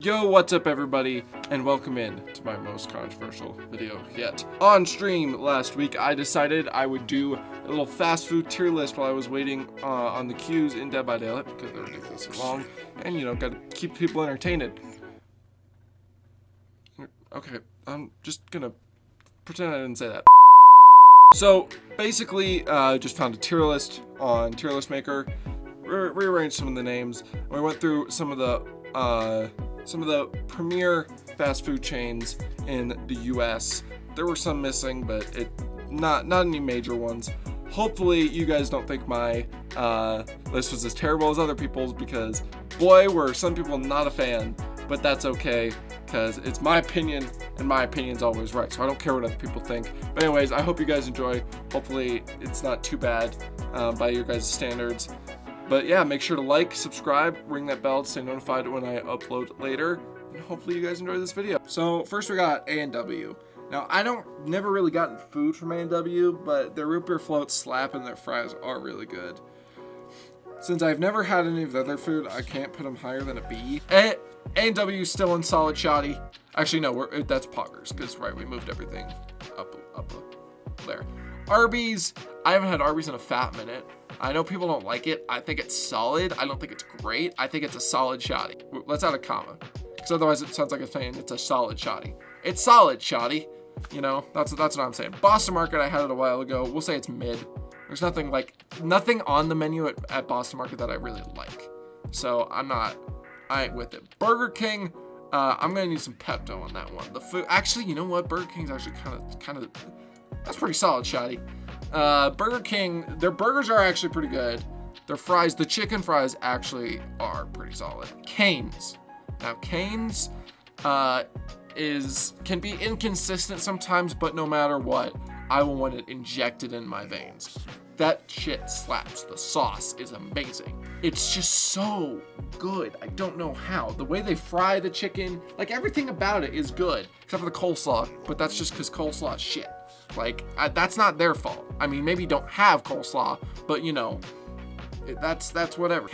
Yo, what's up everybody, and welcome in to my most controversial video yet. On stream last week, I decided I would do a little fast food tier list while I was waiting on the queues in Dead by Daylight because they're ridiculously long, and you know, gotta keep people entertained. Okay, I'm just gonna pretend I didn't say that. So, basically, just found a tier list on Tier List Maker, rearranged some of the names, and we went through some of the premier fast food chains in the US. There were some missing, but not any major ones. Hopefully you guys don't think my list was as terrible as other people's, because boy, were some people not a fan, but that's okay, because it's my opinion, and my opinion's always right, so I don't care what other people think. But anyways, I hope you guys enjoy. Hopefully it's not too bad by your guys' standards. But yeah, make sure to like, subscribe, ring that bell to stay notified when I upload later. And hopefully you guys enjoy this video. So first we got A&W. Now never really gotten food from A&W, but their root beer floats slap and their fries are really good. Since I've never had any of the other food, I can't put them higher than a B. A&W still in solid shoddy. Actually no, that's Poggers, because right, we moved everything up there. Arby's, I haven't had Arby's in a fat minute. I know people don't like it. I think it's solid. I don't think it's great. I think it's a solid shoddy. Let's add a comma, because otherwise it sounds like I'm saying it's a solid shoddy. It's solid shoddy. You know, that's what I'm saying. Boston Market, I had it a while ago. We'll say it's mid. There's nothing on the menu at Boston Market that I really like. So I ain't with it. Burger King, I'm gonna need some Pepto on that one. The food, actually, you know what? Burger King's actually kind of, that's pretty solid shoddy. Burger King, their burgers are actually pretty good. Their fries, the chicken fries actually are pretty solid. Cane's. Now Cane's can be inconsistent sometimes, but no matter what, I will want it injected in my veins. That shit slaps. The sauce is amazing. It's just so good. I don't know how. The way they fry the chicken, like everything about it is good, except for the coleslaw, but that's just because coleslaw is shit. Like, that's not their fault. I mean, maybe don't have coleslaw, but you know, that's whatever.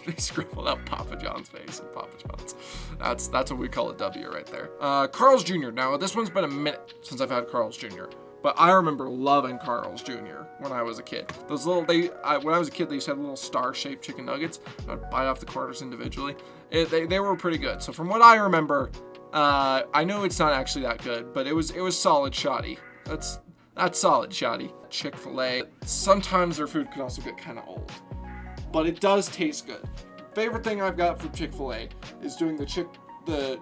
They scribbled out Papa John's face and Papa John's. That's what we call a W right there. Carl's Jr. Now, this one's been a minute since I've had Carl's Jr., but I remember loving Carl's Jr. when I was a kid. Those little, when I was a kid, they used to have little star-shaped chicken nuggets. I'd bite off the corners individually. They were pretty good. So from what I remember, I know it's not actually that good, but it was solid shoddy. That's solid shoddy. Chick-fil-A, sometimes their food can also get kind of old, but it does taste good. Favorite thing I've got from Chick-fil-A is doing the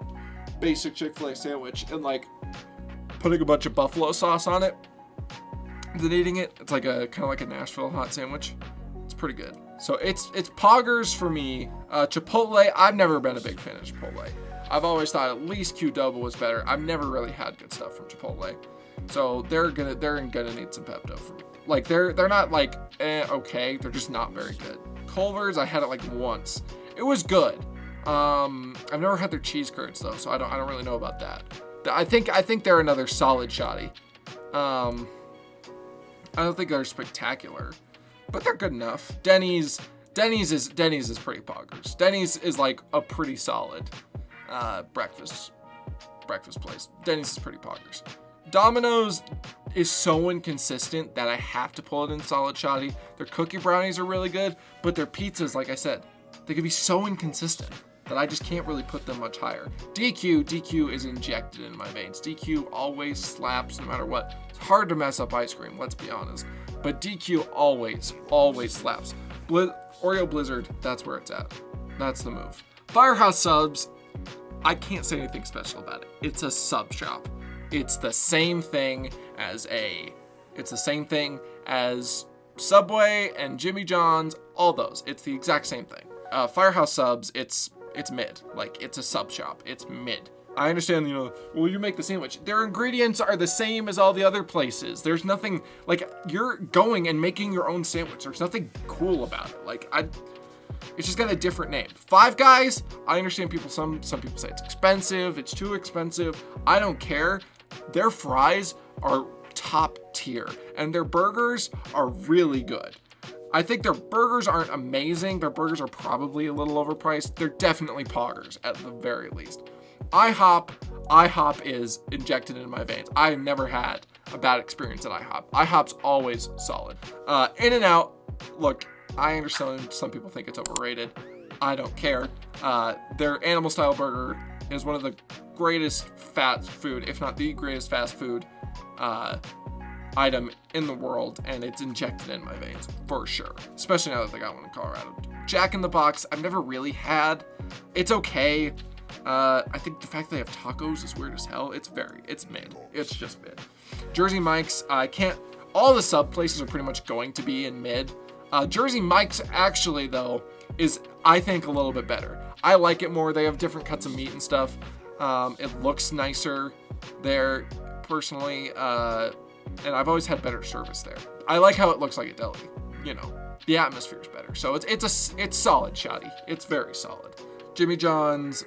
basic Chick-fil-A sandwich and like putting a bunch of buffalo sauce on it, then eating it. It's like kind of like a Nashville hot sandwich. It's pretty good. So it's Poggers for me. Chipotle, I've never been a big fan of Chipotle. I've always thought at least Qdoba was better. I've never really had good stuff from Chipotle. So they're gonna need some Pepto for me. Like they're not like okay, they're just not very good. Culver's, I had it like once. It was good. I've never had their cheese curds though, so I don't really know about that. I think they're another solid shoddy. I don't think they're spectacular, but they're good enough. Denny's is pretty Poggers. Denny's is like a pretty solid breakfast place. Denny's is pretty Poggers. Domino's is so inconsistent that I have to pull it in solid shoddy. Their cookie brownies are really good, but their pizzas, like I said, they can be so inconsistent that I just can't really put them much higher. DQ is injected in my veins. DQ always slaps no matter what. It's hard to mess up ice cream, let's be honest, but DQ always slaps. Oreo Blizzard, that's where it's at. That's the move. Firehouse Subs, I can't say anything special about it. It's a sub shop. It's the same thing as Subway and Jimmy John's, all those. It's the exact same thing. Firehouse Subs, it's mid. Like, it's a sub shop. It's mid. I understand, you know, well, you make the sandwich. Their ingredients are the same as all the other places. There's nothing, like, you're going and making your own sandwich. There's nothing cool about it. Like, it's just got a different name. Five Guys, I understand some people say it's expensive, it's too expensive. I don't care. Their fries are top tier, and their burgers are really good. I think their burgers aren't amazing. Their burgers are probably a little overpriced. They're definitely poggers at the very least. IHOP is injected into my veins. I've never had a bad experience at IHOP. IHOP's always solid. In-N-Out, look, I understand some people think it's overrated. I don't care. Their animal style burger is one of the greatest fast food, if not the greatest fast food item in the world, and it's injected in my veins for sure, especially now that they got one in Colorado. Jack in the Box, I've never really had. It's okay. I think the fact they have tacos is weird as hell. It's mid. It's just mid. Jersey Mike's, all the sub places are pretty much going to be in mid. Jersey Mike's actually, though, is, I think, a little bit better. I like it more. They have different cuts of meat and stuff. It looks nicer there, personally, and I've always had better service there. I like how it looks like a deli, you know. The atmosphere is better. So it's solid, shoddy. It's very solid. Jimmy John's,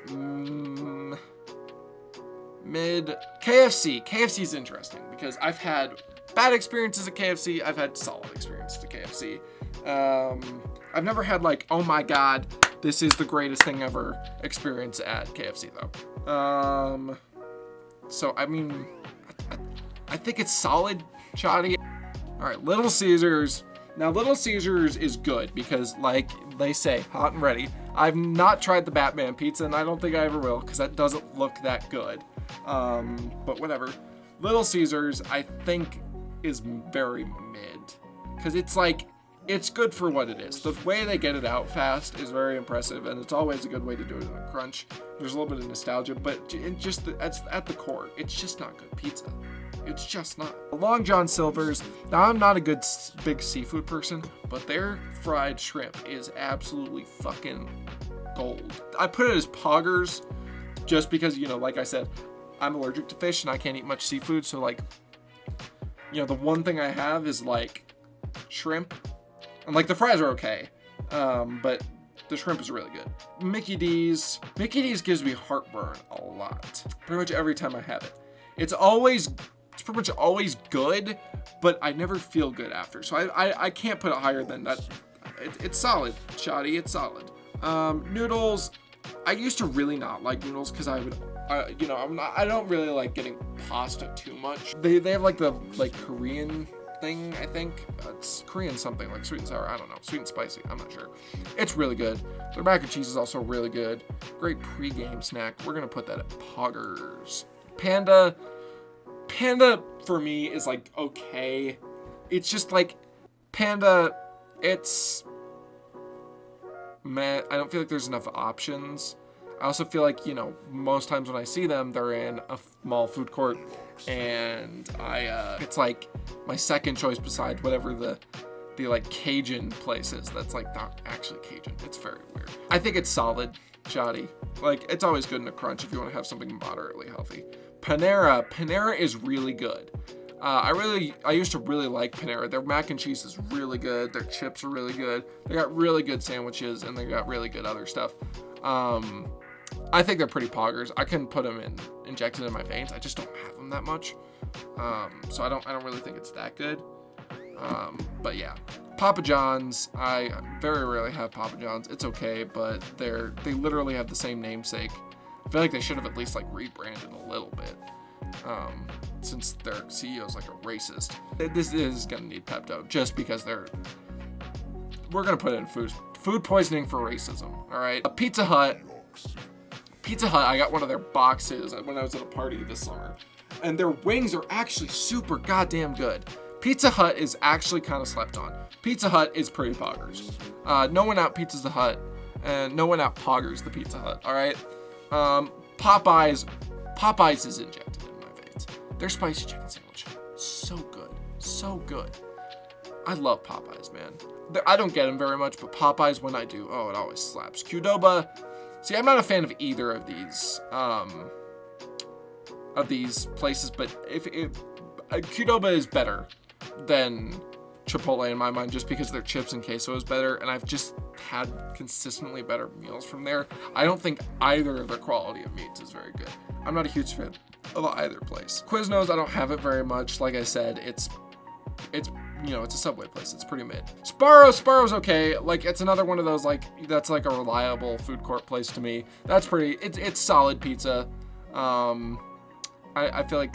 mid. KFC is interesting because I've had bad experiences at KFC. I've had solid experiences at KFC. I've never had like, oh my God, this is the greatest thing ever experience at KFC though. So I mean, I think it's solid, shoddy. All right, Little Caesars. Now, Little Caesars is good because, like they say, hot and ready. I've not tried the Batman pizza, and I don't think I ever will because that doesn't look that good. But whatever. Little Caesars, I think, is very mid because it's like, it's good for what it is. The way they get it out fast is very impressive, and it's always a good way to do it in a crunch. There's a little bit of nostalgia, but at the core, it's just not good pizza. It's just not. Long John Silver's, now I'm not a big seafood person, but their fried shrimp is absolutely fucking gold. I put it as poggers just because, you know, like I said, I'm allergic to fish and I can't eat much seafood. So like, you know, the one thing I have is like shrimp, and like the fries are okay. But the shrimp is really good. Mickey D's gives me heartburn a lot. Pretty much every time I have it. It's pretty much always good, but I never feel good after. So I can't put it higher than that. It's solid, shoddy, it's solid. Noodles, I used to really not like noodles because I don't really like getting pasta too much. They have like the Korean thing, I think. It's Korean something, like sweet and sour, I don't know. Sweet and spicy, I'm not sure. It's really good. Their mac and cheese is also really good. Great pre-game snack. We're gonna put that at poggers. Panda for me is like okay. It's just like Panda, it's meh. I don't feel like there's enough options. I also feel like, you know, most times when I see them, they're in a mall food court, and it's like my second choice beside whatever the like Cajun place is that's like not actually Cajun. It's very weird. I think it's solid, shoddy. Like, it's always good in a crunch if you want to have something moderately healthy. Panera is really good. I used to really like Panera. Their mac and cheese is really good. Their chips are really good. They got really good sandwiches, and they got really good other stuff. I think they're pretty poggers. I couldn't put them injected in my veins. I just don't have them that much. So I don't really think it's that good. But yeah, Papa John's. I very rarely have Papa John's. It's okay, but they literally have the same namesake. I feel like they should have at least like rebranded a little bit, since their CEO is like a racist. This is gonna need Pepto just because we're gonna put it in food poisoning for racism. All right. Pizza Hut. I got one of their boxes when I was at a party this summer, and their wings are actually super goddamn good. Pizza Hut is actually kind of slept on. Pizza Hut is pretty poggers. No one out pizzas the Hut, and no one out poggers the Pizza Hut. All right. Popeyes is injected in my veins. Their spicy chicken sandwich, so good. I love Popeyes, man. I don't get them very much, but Popeyes, when I do, oh, it always slaps. Qdoba. See, I'm not a fan of either of these places, but if Qdoba is better than Chipotle in my mind, just because their chips and queso is better, and I've just had consistently better meals from there. I don't think either of their quality of meats is very good. I'm not a huge fan of either place. Quiznos, I don't have it very much. Like I said, it's it's a Subway place. It's pretty mid. Sparrow's okay. Like, it's another one of those, like, that's like a reliable food court place to me. That's pretty, it's solid pizza. I feel like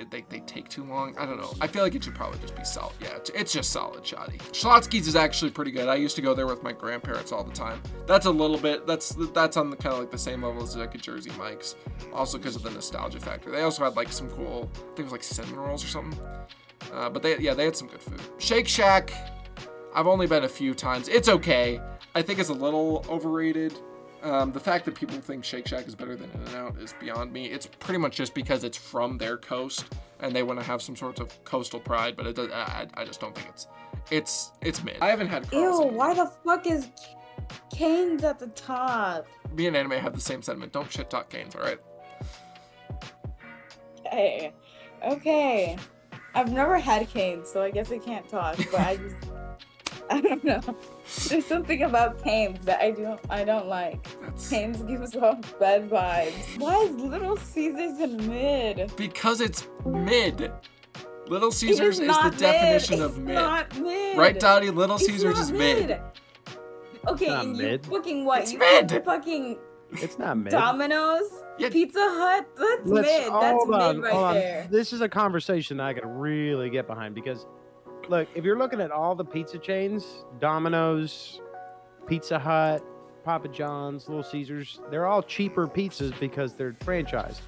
they take too long. I don't know. I feel like it should probably just be solid. Yeah, it's just solid shoddy. Schlotzsky's is actually pretty good. I used to go there with my grandparents all the time. That's a little bit, that's on the kind of like the same level as like a Jersey Mike's. Also because of the nostalgia factor. They also had like some cool, I think it was like cinnamon rolls or something. But they had some good food. Shake Shack, I've only been a few times. It's okay. I think it's a little overrated. The fact that people think Shake Shack is better than In-N-Out is beyond me. It's pretty much just because it's from their coast and they want to have some sort of coastal pride, but it does, I just don't think it's mid. I haven't had Carl's. Ew, why the fuck is Cane's at the top? Me and Anime have the same sentiment. Don't shit talk Cane's, all right? Okay. I've never had Cane's, so I guess I can't talk, but I don't know. There's something about Cane's that I don't like. Cane's gives off bad vibes. Why is Little Caesars in mid? Because it's mid. Little Caesars is the not definition mid. of mid. It's not mid. Right, Dottie? Little It's Caesars not is mid. Okay, not and mid. you fucking what? It's you mid. fucking It's not mid. Domino's? Yeah. Pizza Hut? That's mid. That's hold on, mid right hold on. there. This is a conversation I can really get behind because, look, if you're looking at all the pizza chains, Domino's, Pizza Hut, Papa John's, Little Caesars, they're all cheaper pizzas because they're franchised.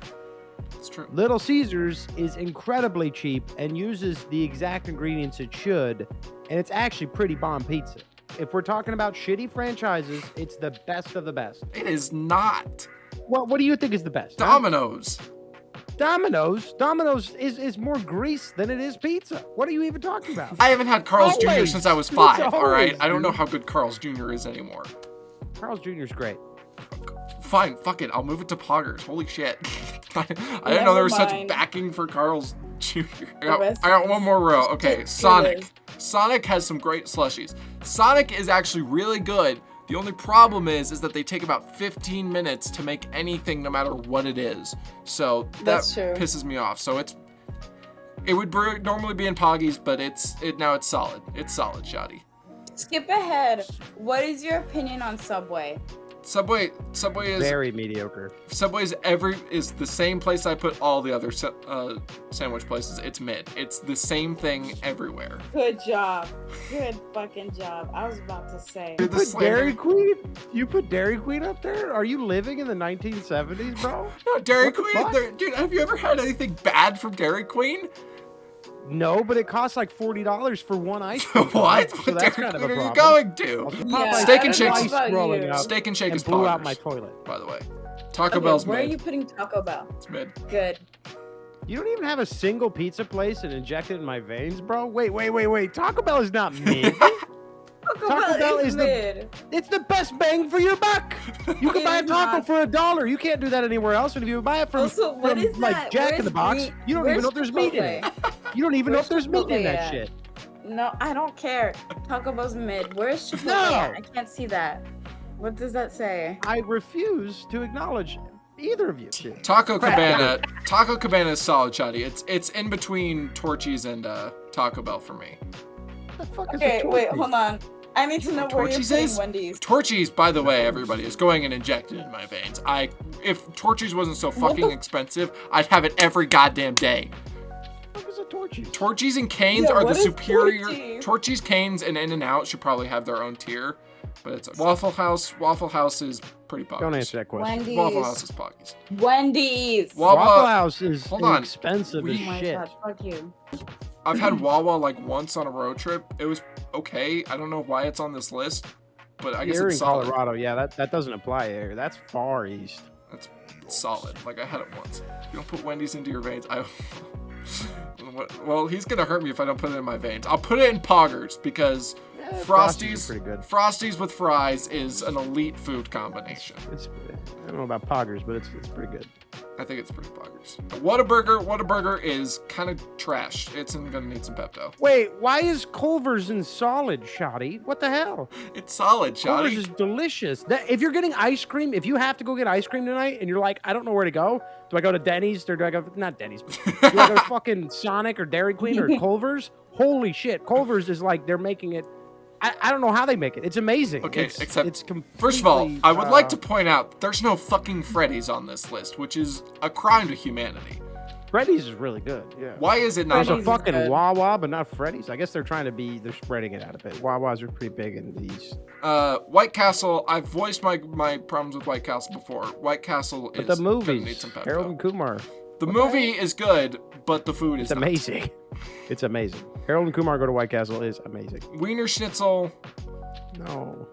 It's true. Little Caesars is incredibly cheap and uses the exact ingredients it should, and it's actually pretty bomb pizza. If we're talking about shitty franchises, it's the best of the best. It is not. What do you think is the best? huh? Domino's. Domino's is more grease than it is pizza. What are you even talking about? I haven't had Carl's Jr. Always. since I was It's 5, all right? always, I don't know dude. how good Carl's Jr. is anymore. Carl's Jr. is great. Fine, fuck it. I'll move it to Poggers. Holy shit. I didn't know there was such mind. backing for Carl's Jr. The rest I got is one more row. just Okay, ridiculous. Sonic. Sonic has some great slushies. Sonic is actually really good. The only problem is that they take about 15 minutes to make anything, no matter what it is. So that That's true. pisses me off. So it would normally be in Poggies, but now it's solid. It's solid, shoddy. Skip ahead. What is your opinion on Subway? Subway is Very mediocre. Subway's is the same place I put all the other sandwich places. It's mid. It's the same thing everywhere. Good job. Good fucking job. I was about to say. Dude, the Put slander- Dairy Queen? You put Dairy Queen up there? Are you living in the 1970s, bro? No, Dairy What the Queen. fuck? Dude, have you ever had anything bad from Dairy Queen? No, but it costs like $40 for one ice cream. What? So What that's Dairy kind of Queen a are you problem. going to? Yeah, Steak I and don't know Shake is about rolling you. up. Steak and Shake And is blew out Poggers, my toilet. by the way. Taco Okay, Bell's where are mid. you putting Taco Bell? It's mid. Good. You don't even have a single pizza place and inject it in my veins, bro? Wait. Taco Bell is not mid. Taco Bell is mid. It's the best bang for your buck. You can It buy a is taco not. for $1. You can't do that anywhere else. And if you buy it from, Also, what from is like that? Jack in Where's the Box, meat? you don't Where's even know if there's meat in it. Chipotle? You don't even know Where's if there's meat in Chipotle that at? shit. No, I don't care. Taco Bell's mid. Where's Chipotle? No. at? I can't see that. What does that say? I refuse to acknowledge either of you. Taco Cabana is solid, shoddy. It's in between Torchy's and Taco Bell for me. What the fuck is Okay, a wait, Torchy's? hold on. I need to know where you're Torchy's putting is? Wendy's. Torchy's, by the way, everybody, is going and injected in my veins. If Torchy's wasn't so What fucking the- expensive, I'd have it every goddamn day. What is a Torchy's? Torchy's and Cane's Yeah, are the what is superior. Torchy's? Torchy's, Cane's, and In-N-Out should probably have their own tier. But it's Waffle House. Waffle House is pretty poggers. Don't answer that question. Wendy's. Waffle House is poggies. Wendy's. Waffle House is hold on. expensive We- as Oh my shit. god, fuck you. I've had Wawa like once on a road trip. It was okay. I don't know why it's on this list, but I guess You're in it's solid. Colorado. Yeah, that doesn't apply here. That's far east. It's solid. Like I had it once. You don't put Wendy's into your veins. Well, he's gonna hurt me if I don't put it in my veins. I'll put it in Poggers because Yeah, Frosties, is pretty good. Frosties with fries is an elite food combination. I don't know about Poggers, but it's pretty good. I think it's pretty boggers. Whataburger is kind of trash. It's gonna need some Pepto. Wait, why is Culver's in solid, Shoddy? What the hell? It's solid, Culver's Shoddy. is delicious. If you're getting ice cream, if you have to go get ice cream tonight and you're like, I don't know where to go, do I go to Denny's or do I go, not Denny's, but do I go to fucking Sonic or Dairy Queen or Culver's? Holy shit. Culver's is like, they're making it, I don't know how they make it. It's amazing. Okay, it's First of all, completely, I would like to point out there's no fucking Freddy's on this list, which is a crime to humanity. Freddy's is really good. Yeah. Why is it not? There's a Freddy's is fucking good. Wawa, but not Freddy's. I guess they're spreading it out a bit. Wawas are pretty big in these. White Castle. I've voiced my problems with White Castle before. White Castle is But the gonna need movies, some Pepto. Harold and Kumar, The movie is good, but the food is it's not. amazing. It's amazing. Harold and Kumar Go to White Castle is amazing. Wiener Schnitzel. No.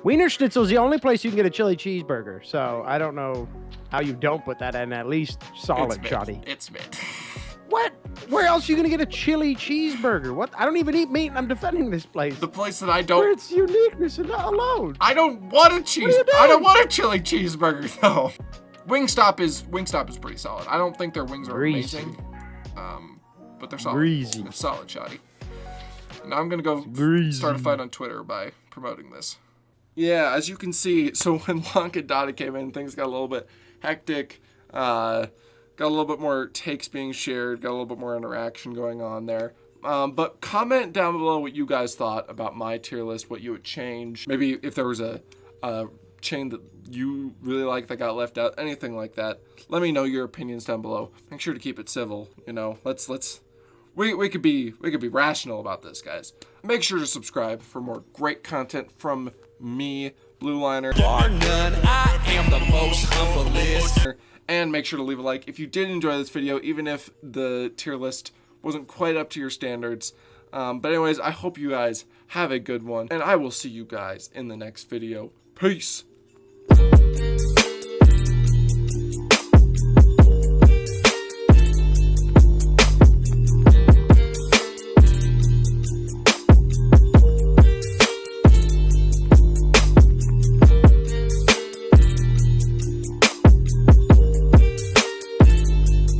Wiener Schnitzel is the only place you can get a chili cheeseburger, so I don't know how you don't put that in at least solid, It's Shoddy. mid. It's mid. What? Where else are you gonna get a chili cheeseburger? What? I don't even eat meat, and I'm defending this place. The place that I Where don't. its uniqueness and not alone. I don't want a cheese. you I don't doing? want a chili cheeseburger though. Wingstop is pretty solid. I don't think their wings are Greasy. amazing, but they're solid. Greasy. They're solid, Shoddy. Now I'm gonna go Greasy. start a fight on Twitter by promoting this. Yeah, as you can see, so when Lonk and Dada came in, things got a little bit hectic. Got a little bit more takes being shared. Got a little bit more interaction going on there. But comment down below what you guys thought about my tier list, what you would change. Maybe if there was a chain that you really like that got left out, anything like that. Let me know your opinions down below. Make sure to keep it civil. You know, we could be rational about this, guys. Make sure to subscribe for more great content from me, Blue Liner. Bar none, I am the most humblest. And make sure to leave a like if you did enjoy this video, even if the tier list wasn't quite up to your standards. But anyways, I hope you guys have a good one, and I will see you guys in the next video. Peace.